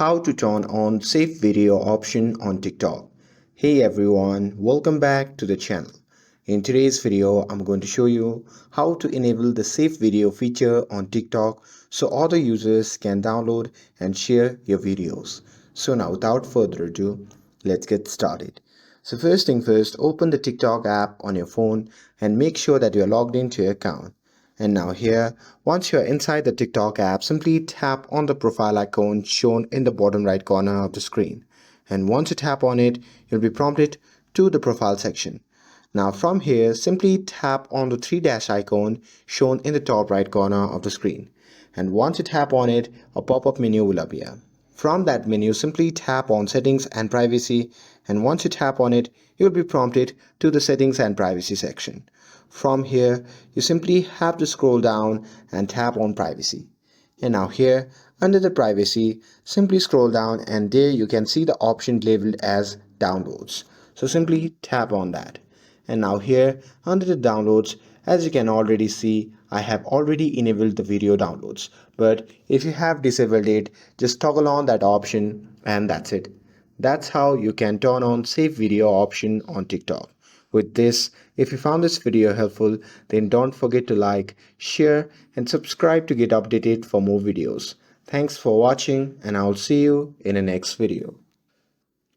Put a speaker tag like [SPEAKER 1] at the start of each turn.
[SPEAKER 1] how to turn on save video option on TikTok. Hey everyone, welcome back to the channel. In today's video, I'm going to show you how to enable the save video feature on TikTok so other users can download and share your videos. So now without further ado, let's get started. So first thing first, open the TikTok app on your phone and make sure that you're logged into your account. And now here, once you're inside the TikTok app, simply tap on the profile icon shown in the bottom right corner of the screen. And once you tap on it, you'll be prompted to the profile section. Now from here, simply tap on the three dash icon shown in the top right corner of the screen. And once you tap on it, a pop-up menu will appear. From that menu, simply tap on settings and privacy, and once you tap on it, you will be prompted to the settings and privacy section. From here, you simply have to scroll down and tap on privacy. And now here, under the privacy, simply scroll down and there you can see the option labeled as downloads. So simply tap on that. And now here, under the downloads, as you can already see, I have already enabled the video downloads. But if you have disabled it, just toggle on that option and that's it. That's how you can turn on save video option on TikTok. With this, if you found this video helpful, then don't forget to like, share and subscribe to get updated for more videos. Thanks for watching and I'll see you in the next video.